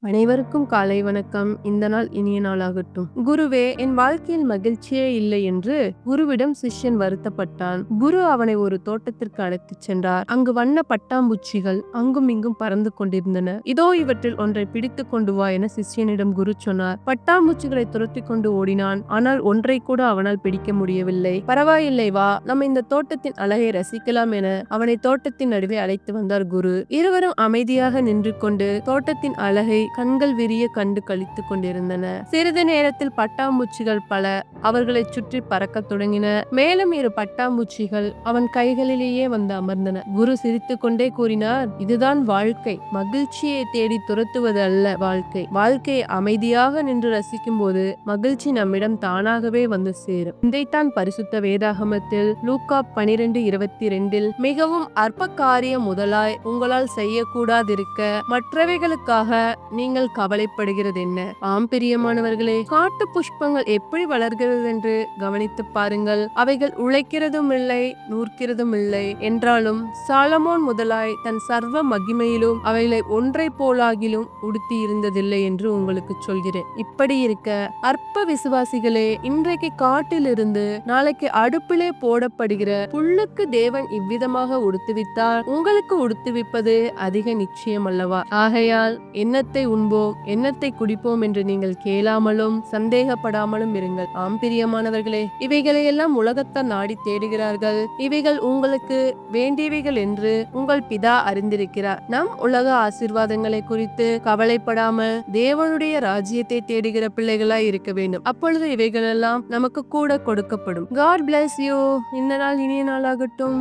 அனைவருக்கும் காலை வணக்கம். இந்த நாள் இனிய நாளாகட்டும். குருவே, என் வாழ்க்கையில் மகிழ்ச்சியே இல்லை என்று குருவிடம் சிஷ்யன் வருத்தப்பட்டான். குரு அவனை ஒரு தோட்டத்திற்கு அழைத்துச் சென்றார். அங்கு வண்ண பட்டாம்பூச்சிகள் அங்கும் இங்கும் பறந்து கொண்டிருந்தன. இதோ இவற்றில் ஒன்றை பிடித்துக் கொண்டு வா என சிஷ்யனிடம் குரு சொன்னார். பட்டாம்பூச்சிகளை துரத்தி கொண்டு ஓடினான். ஆனால் ஒன்றை கூட அவனால் பிடிக்க முடியவில்லை. பரவாயில்லை, வா, நம்ம இந்த தோட்டத்தின் அழகை ரசிக்கலாம் என அவனை தோட்டத்தின் நடுவே அழைத்து வந்தார் குரு. இருவரும் அமைதியாக நின்று கொண்டு தோட்டத்தின் அழகை கண்கள் விரிய கண்டு கழித்துக் கொண்டிருந்தன. சிறிது நேரத்தில் பட்டாம்பூச்சிகள் பல அவர்களை சுற்றி பறக்க தொடங்கின. மேலும் 2 பட்டாம்பூச்சிகள் அவன் கைகளிலேயே வந்து அமர்ந்தன. குரு சிரித்துக் கொண்டே கூறினார், இதுதான் வாழ்க்கை. மகிழ்ச்சியை தேடி துரத்துவது அல்ல வாழ்க்கை. வாழ்க்கையை அமைதியாக நின்று ரசிக்கும் போது மகிழ்ச்சி நம்மிடம் தானாகவே வந்து சேரும். இதைத்தான் பரிசுத்த வேதாகமத்தில் லூக்கா 12:22 மிகவும் அற்ப காரியம் முதலாய் உங்களால் செய்யக்கூடாதிருக்க மற்றவைகளுக்காக நீங்கள் கவலைப்படுகிறது என்ன? ஆம் பிரியமானவர்களே, காட்டு புஷ்பங்கள் எப்படி வளர்கிறது என்று கவனித்து பாருங்கள். அவைகள் உழைக்கிறதும் இல்லை, நூற்கிறதும் இல்லை. என்றாலும் சாலமோன் முதலாய் தன் சர்வ மகிமையிலும் அவைகளை ஒன்றை போலாகிலும் உடுத்தி இருந்ததில்லை என்று உங்களுக்கு சொல்கிறேன். இப்படி இருக்க அற்ப விசுவாசிகளே, இன்றைக்கு காட்டிலிருந்து நாளைக்கு அடுப்பிலே போடப்படுகிற புல்லுக்கு தேவன் இவ்விதமாக உடுத்துவித்தால் உங்களுக்கு உடுத்துவிப்பது அதிக நிச்சயம் அல்லவா? ஆகையால் என்னத்தை உண்போம், என்னத்தை குடிப்போம் என்று நீங்கள் கேளாமலும் சந்தேகப்படாமலும் இருங்கள். ஆம் பிரியமானவர்களே, இவைகளை எல்லாம் உலகத்தார் நாடி தேடுகிறார்கள். இவைகள் உங்களுக்கு வேண்டியவைகள் என்று உங்கள் பிதா அறிந்திருக்கிறார். நம் உலக ஆசீர்வாதங்களை குறித்து கவலைப்படாமல் தேவனுடைய ராஜ்யத்தை தேடுகிற பிள்ளைகளாய் இருக்க வேண்டும். அப்பொழுது இவைகள் எல்லாம் நமக்கு கூட கொடுக்கப்படும். God bless you. இந்த நாள் இனிய நாளாகட்டும்.